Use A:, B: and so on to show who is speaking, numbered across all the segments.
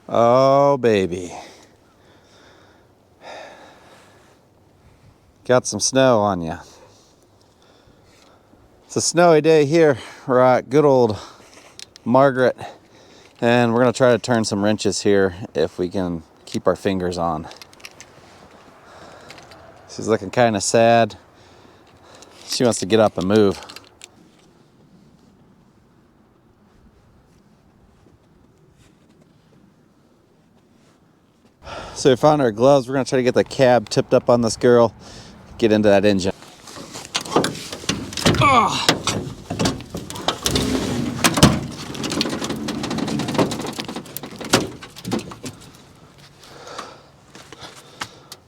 A: Oh, baby. Got some snow on you. It's a snowy day here. We're at good old Margaret. And we're going to try to turn some wrenches here if we can keep our fingers on. She's looking kind of sad. She wants to get up and move. So we found our gloves. We're going to try to get the cab tipped up on this girl. Get into that engine. Oh.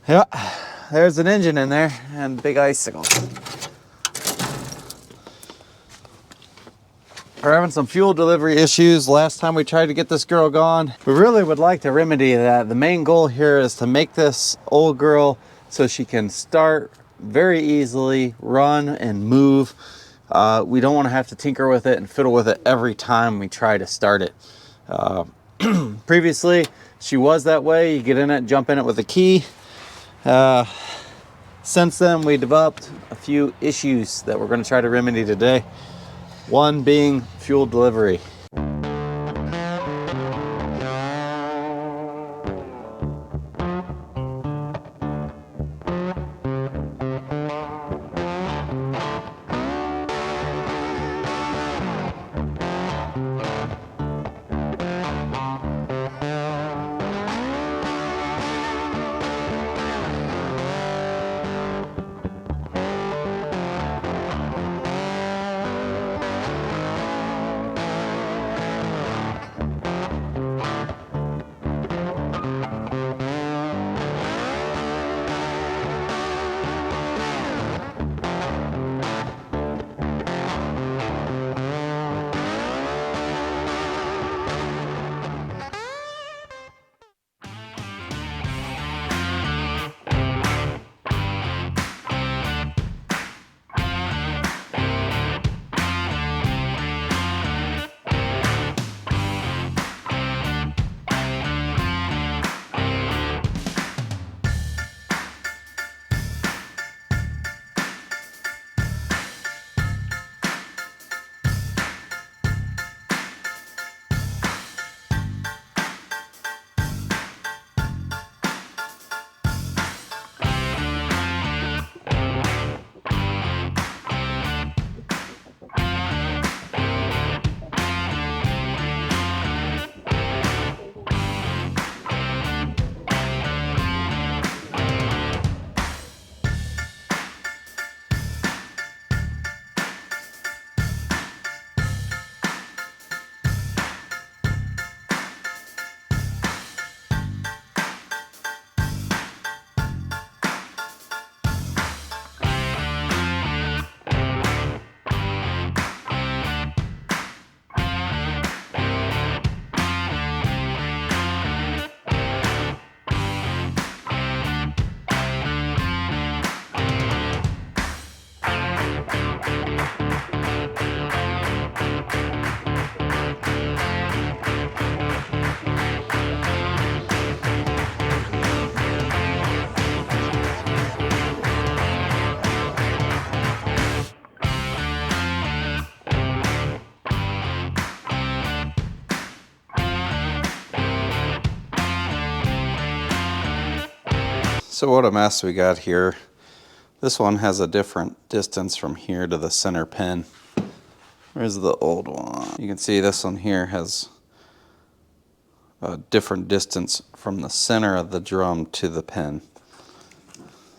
A: Yeah, there's an engine in there and big icicles. We're having some fuel delivery issues. Last time we tried to get this girl gone. We really would like to remedy that. The main goal here is to make this old girl so she can start very easily, run and move. We don't want to have to tinker with it and fiddle with it every time we try to start it. Previously, she was that way. You get in it, jump in it with a key. Since then, we developed a few issues that we're going to try to remedy today. One being fuel delivery. So what a mess we got here. This one has a different distance from here to the center pin. Where's the old one? You can see this one here has a different distance from the center of the drum to the pin.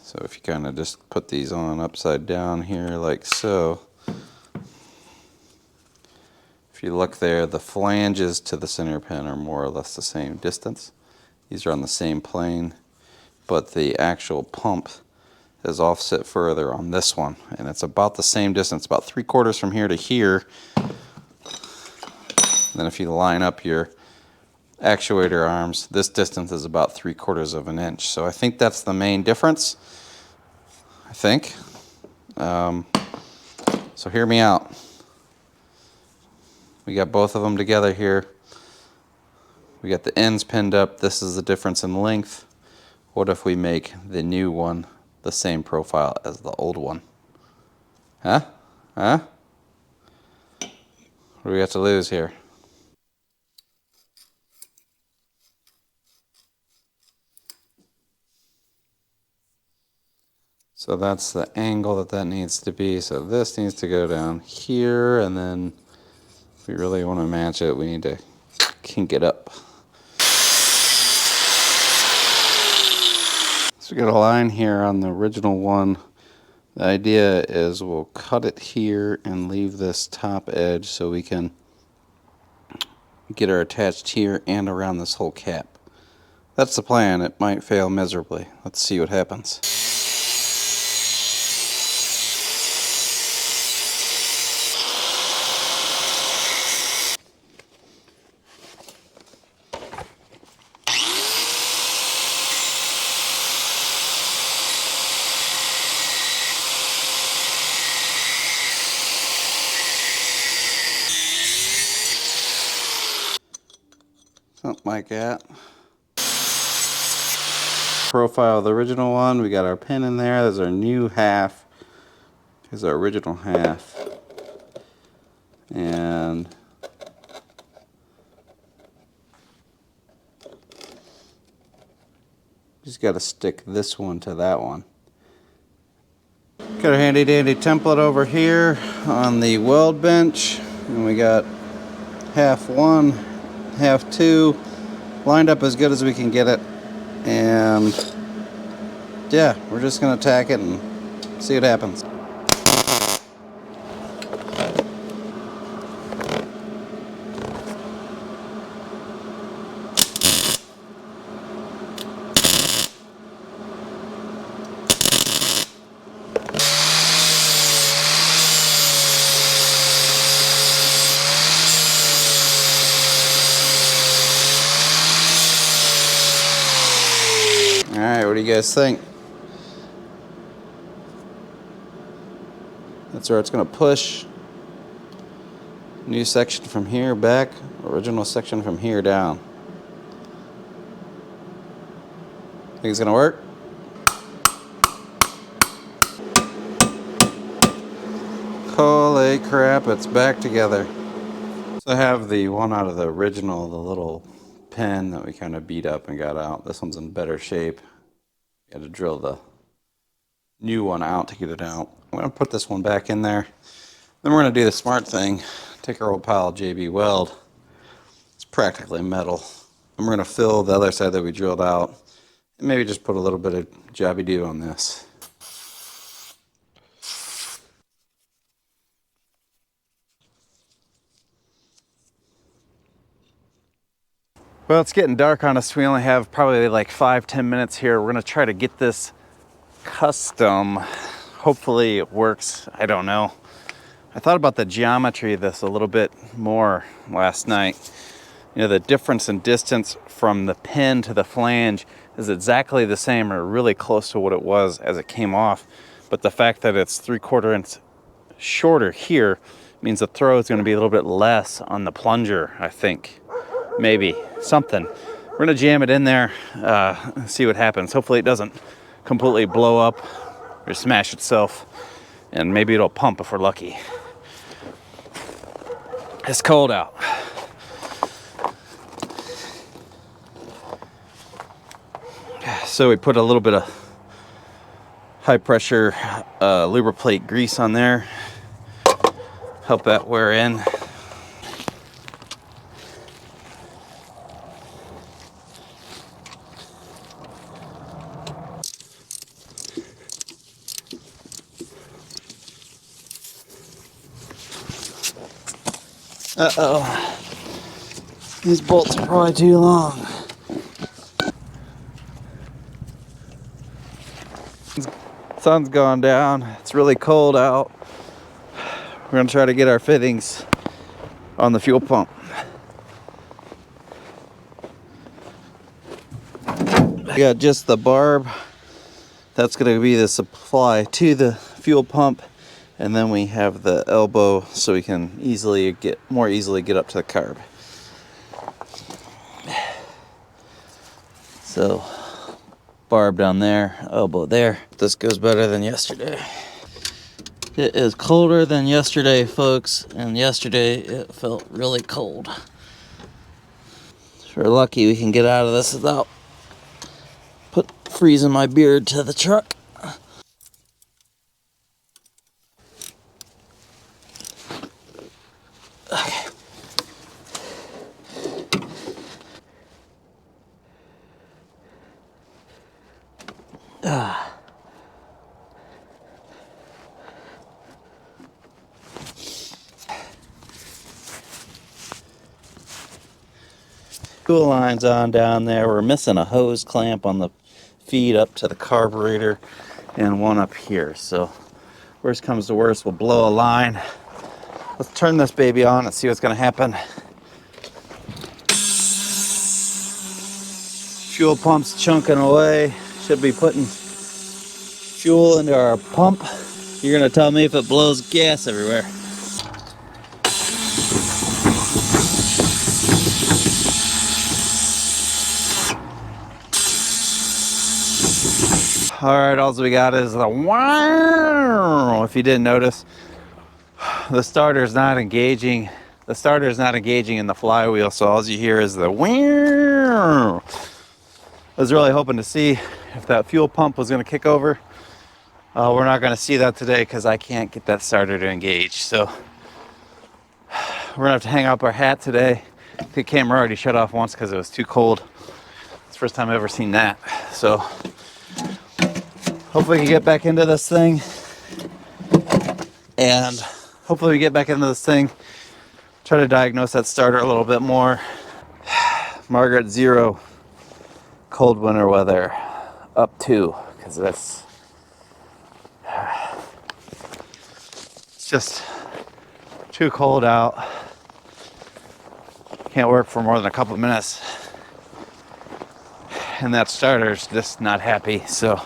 A: So if you kind of just put these on upside down here like so, if you look there, the flanges to the center pin are more or less the same distance. These are on the same plane, but the actual pump is offset further on this one, and it's about the same distance, about 3/4 from here to here. Then if you line up your actuator arms, this distance is about 3/4 of an inch. So I think that's the main difference, I think. So hear me out. We got both of them together here. We got the ends pinned up. This is the difference in length. What if we make the new one the same profile as the old one? Huh? Huh? What do we got to lose here? So that's the angle that needs to be. So this needs to go down here, and then if we really want to match it, we need to kink it up. So we got a line here on the original one. The idea is we'll cut it here and leave this top edge so we can get her attached here and around this whole cap. That's the plan. It might fail miserably. Let's see what happens. Something like that. Profile of the original one. We got our pin in there. There's our new half. Here's our original half. And just got to stick this one to that one. Got our handy dandy template over here on the weld bench. And we got half one, half two, lined up as good as we can get it. And yeah, we're just gonna tack it and see what happens. Alright, what do you guys think? That's where it's going to push. New section from here back, original section from here down. Think it's going to work? Holy crap, it's back together. So I have the one out of the original, the little pin that we kind of beat up and got out. This one's in better shape. Got to drill the new one out to get it out. I'm going to put this one back in there. Then we're going to do the smart thing. Take our old pile of JB Weld. It's practically metal. And we're going to fill the other side that we drilled out. And maybe just put a little bit of jobby-do on this. Well, it's getting dark on us. We only have probably like 5-10 minutes here. We're going to try to get this custom. Hopefully it works. I don't know. I thought about the geometry of this a little bit more last night. You know, the difference in distance from the pin to the flange is exactly the same or really close to what it was as it came off. But the fact that it's 3/4 inch shorter here means the throw is going to be a little bit less on the plunger, I think. Maybe something. We're gonna jam it in there, see what happens. Hopefully it doesn't completely blow up or smash itself, and maybe it'll pump if we're lucky. It's cold out. So we put a little bit of high pressure lubriplate grease on there, help that wear in. Uh-oh. These bolts are probably too long. Sun's gone down. It's really cold out. We're gonna try to get our fittings on the fuel pump. We got just the barb. That's gonna be the supply to the fuel pump. And then we have the elbow so we can more easily get up to the carb. So barb down there, elbow there. This goes better than yesterday. It is colder than yesterday, folks, and yesterday it felt really cold. So we're lucky we can get out of this without freezing my beard to the truck. Okay. Fuel line's on down there. We're missing a hose clamp on the feed up to the carburetor and one up here. So worst comes to worst, we'll blow a line. Let's turn this baby on and see what's gonna happen. Fuel pump's chunking away. Should be putting fuel into our pump. You're gonna tell me if it blows gas everywhere. All right, all we got is the wow. If you didn't notice, the starter's not engaging. The starter's not engaging in the flywheel, so all you hear is the wow. I was really hoping to see if that fuel pump was going to kick over. We're not going to see that today because I can't get that starter to engage. So we're going to have to hang up our hat today. The camera already shut off once because it was too cold. It's the first time I've ever seen that. So hopefully we can get back into this thing. And hopefully we get back into this thing. Try to diagnose that starter a little bit more. Margaret 0. Cold winter weather. Up 2. Because that's... It's just too cold out. Can't work for more than a couple of minutes. And that starter's just not happy. So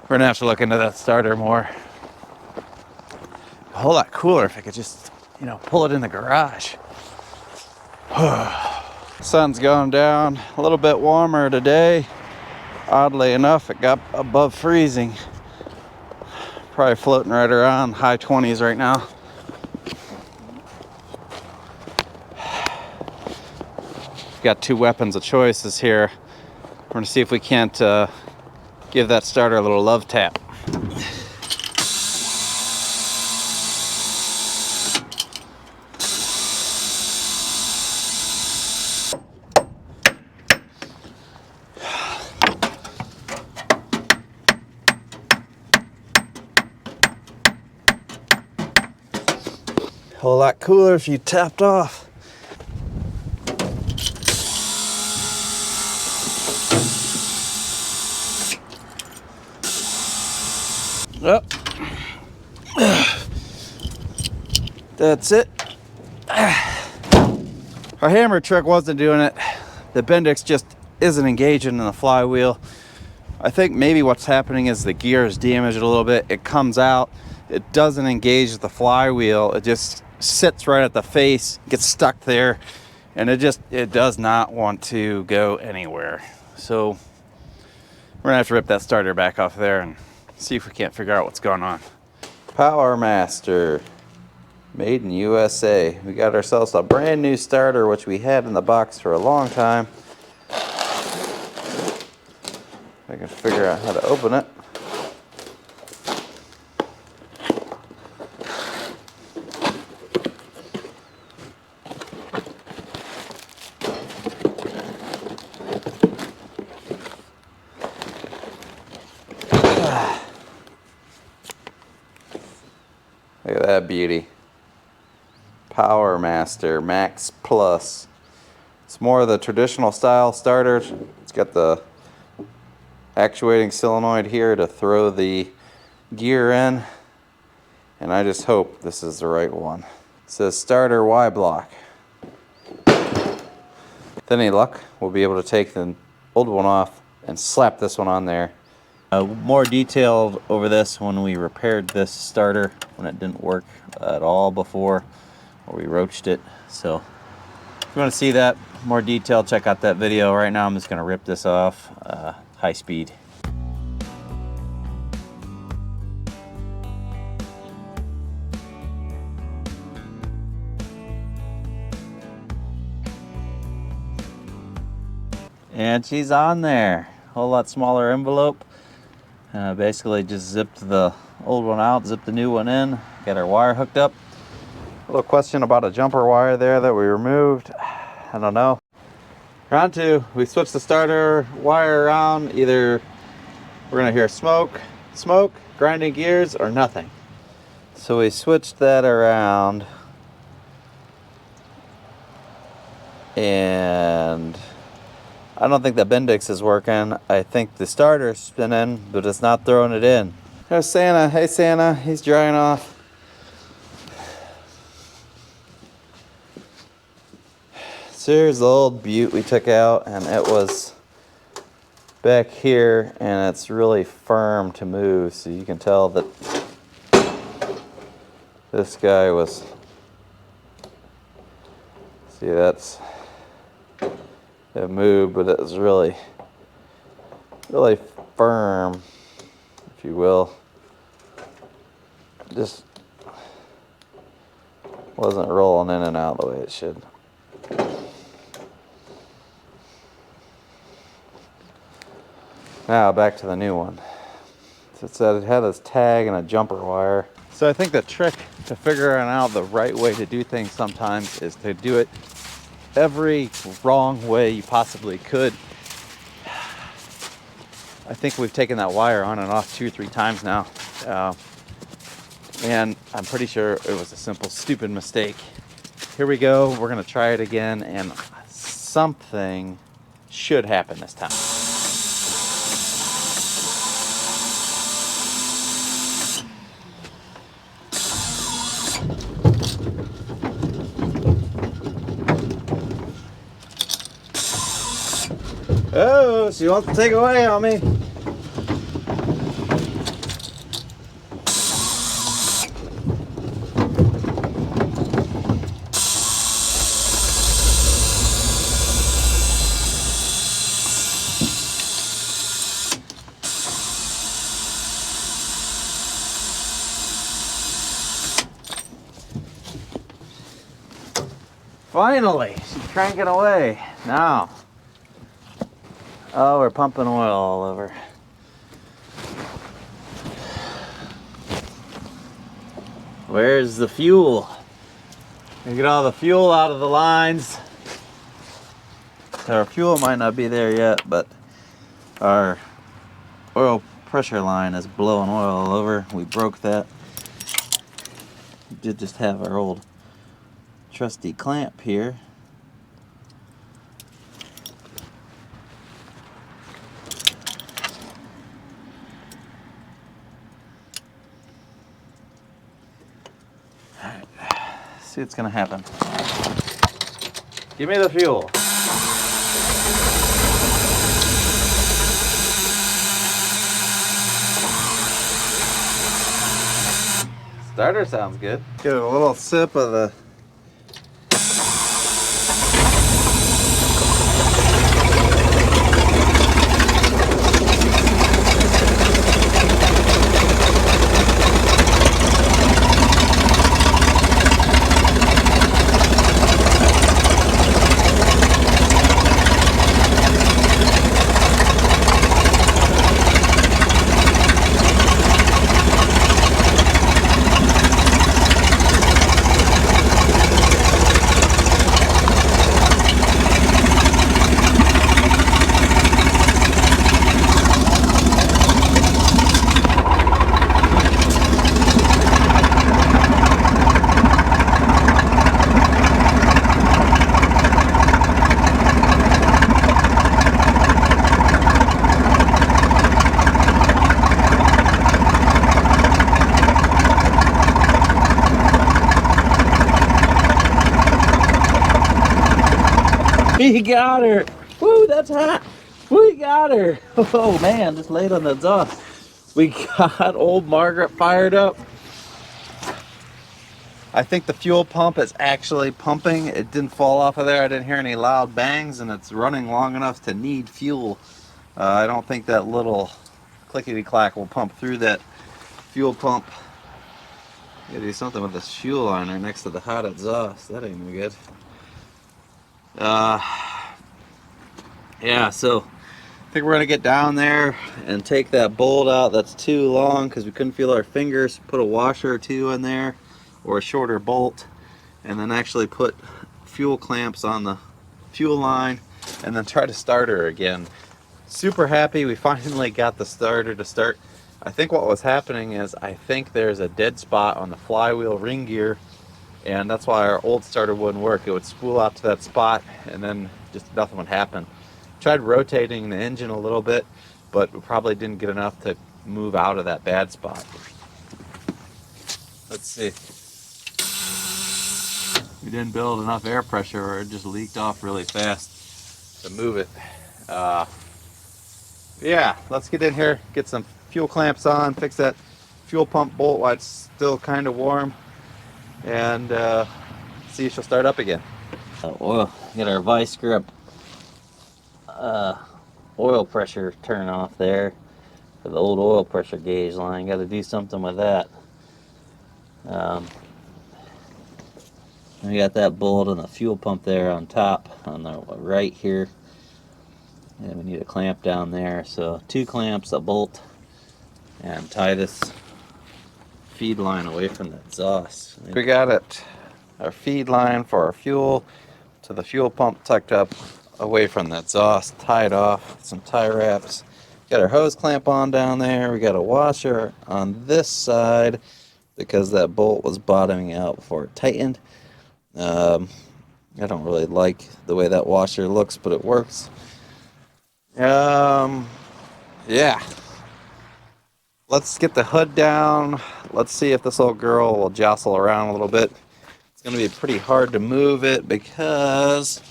A: we're gonna have to look into that starter more. A whole lot cooler if I could just, pull it in the garage. Sun's going down, a little bit warmer today. Oddly enough, it got above freezing. Probably floating right around high 20s right now. Got 2 weapons of choices here. We're gonna see if we can't give that starter a little love tap. A whole lot cooler if you tapped off. Oh. That's it. Our hammer trick wasn't doing it. The Bendix just isn't engaging in the flywheel. I think maybe what's happening is the gear is damaged a little bit. It comes out, it doesn't engage the flywheel. It just sits right at the face, gets stuck there, and it does not want to go anywhere. So we're gonna have to rip that starter back off there and see if we can't figure out what's going on. Power Master, made in USA. We got ourselves a brand new starter, which we had in the box for a long time. I can figure out how to open it. Look at that beauty. Power Master Max Plus. It's more of the traditional style starter. It's got the actuating solenoid here to throw the gear in. And I just hope this is the right one. It says starter Y block. With any luck, we'll be able to take the old one off and slap this one on there. More detailed over this when we repaired this starter when it didn't work at all before, or we roached it. So you want to see that more detail, check out that video. Right now I'm just going to rip this off high speed. And she's on there. Whole lot smaller envelope. Basically just zipped the old one out, zipped the new one in, got our wire hooked up. A little question about a jumper wire there that we removed. I don't know. Round two, we switched the starter wire around. Either we're gonna hear smoke, grinding gears, or nothing. So we switched that around, and I don't think the Bendix is working. I think the starter's spinning, but it's not throwing it in. There's Santa. Hey Santa, he's drying off. So here's the old butte we took out, and it was back here, and it's really firm to move, so you can tell that this guy was, see, that's, it moved, but it was really firm, if you will. Just wasn't rolling in and out the way it should. Now back to the new one. So it said it had this tag and a jumper wire. So I think the trick to figuring out the right way to do things sometimes is to do it every wrong way you possibly could. I think we've taken that wire on and off 2 or 3 times now. And I'm pretty sure it was a simple, stupid mistake. Here we go, we're gonna try it again, and something should happen this time. Oh, she wants to take away on me. Finally, she's cranking away. Now, oh, we're pumping oil all over. Where's the fuel? We get all the fuel out of the lines. Our fuel might not be there yet, but our oil pressure line is blowing oil all over. We broke that. We did just have our old trusty clamp here. Alright, see what's gonna happen. Give me the fuel. Starter sounds good. Get a little sip of the We got her! Woo, that's hot! We got her! Oh man, just laid on the exhaust. We got old Margaret fired up. I think the fuel pump is actually pumping. It didn't fall off of there. I didn't hear any loud bangs, and it's running long enough to need fuel. I don't think that little clickety-clack will pump through that fuel pump. Gotta do something with this fuel line right next to the hot exhaust. That ain't no good. Yeah, so I think we're gonna get down there and take that bolt out that's too long because we couldn't feel our fingers. Put a washer or two in there, or a shorter bolt, and then actually put fuel clamps on the fuel line, and then try to start her again. Super happy we finally got the starter to start. I think what was happening is I think there's a dead spot on the flywheel ring gear, and that's why our old starter wouldn't work. It would spool out to that spot and then just nothing would happen. Tried rotating the engine a little bit, but we probably didn't get enough to move out of that bad spot. Let's see. We didn't build enough air pressure, or it just leaked off really fast to move it. Yeah, let's get in here, get some fuel clamps on, fix that fuel pump bolt while it's still kind of warm, and see if she'll start up again. Oil, get our vice grip oil pressure turn off there for the old oil pressure gauge line. Got to do something with that. We got that bolt and the fuel pump there on top on the right here. And we need a clamp down there, so 2 clamps, a bolt, and tie this feed line away from the exhaust. We got it, our feed line for our fuel to the fuel pump tucked up away from the exhaust, tied off with some tie wraps. Got our hose clamp on down there. We got a washer on this side because that bolt was bottoming out before it tightened. I don't really like the way that washer looks, but it works. Yeah, let's get the hood down. Let's see if this old girl will jostle around a little bit. It's going to be pretty hard to move it because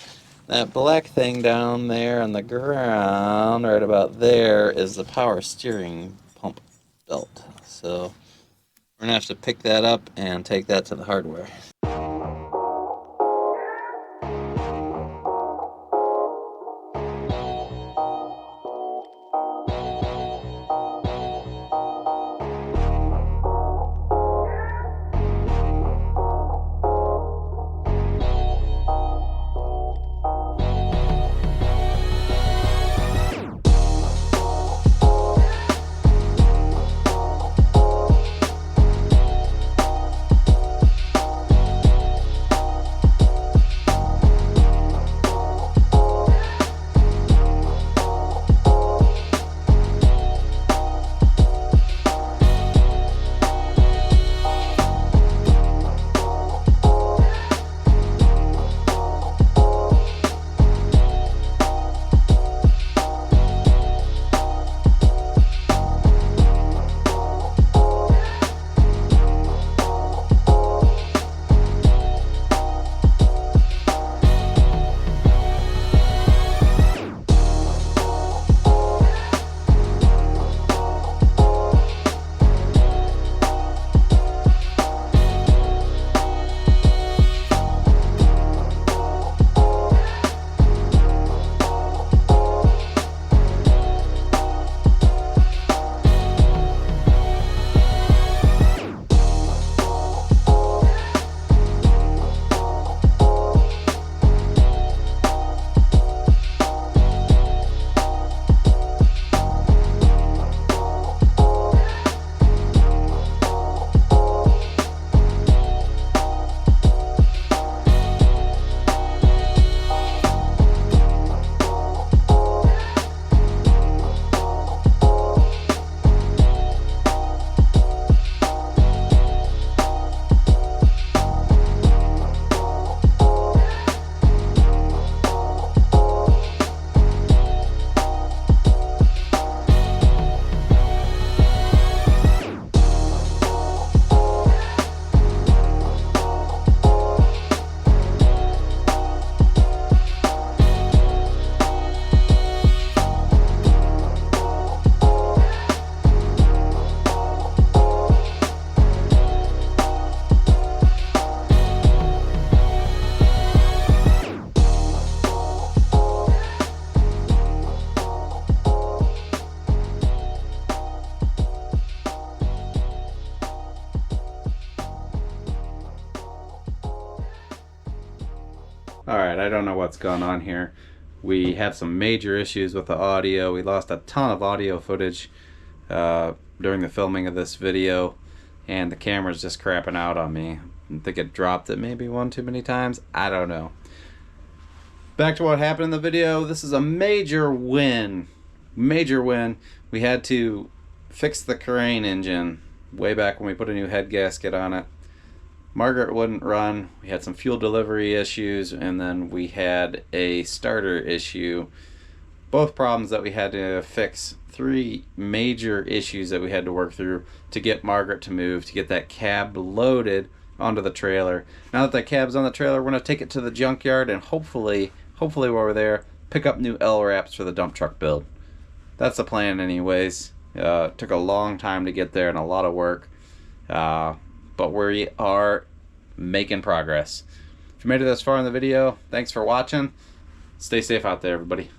A: that black thing down there on the ground, right about there, is the power steering pump belt. So we're going to have to pick that up and take that to the hardware. I don't know what's going on here. We had some major issues with the audio. We lost a ton of audio footage during the filming of this video, and the camera's just crapping out on me. I think it dropped it maybe one too many times. I don't know. Back to what happened in the video. This is a major win. Major win. We had to fix the crane engine way back when we put a new head gasket on it. Margaret wouldn't run. We had some fuel delivery issues, and then we had a starter issue. Both problems that we had to fix. 3 major issues that we had to work through to get Margaret to move, to get that cab loaded onto the trailer. Now that cab's on the trailer, we're going to take it to the junkyard and hopefully while we're there, pick up new L-wraps for the dump truck build. That's the plan anyways. It took a long time to get there and a lot of work. But we are making progress. If you made it this far in the video, thanks for watching. Stay safe out there, everybody.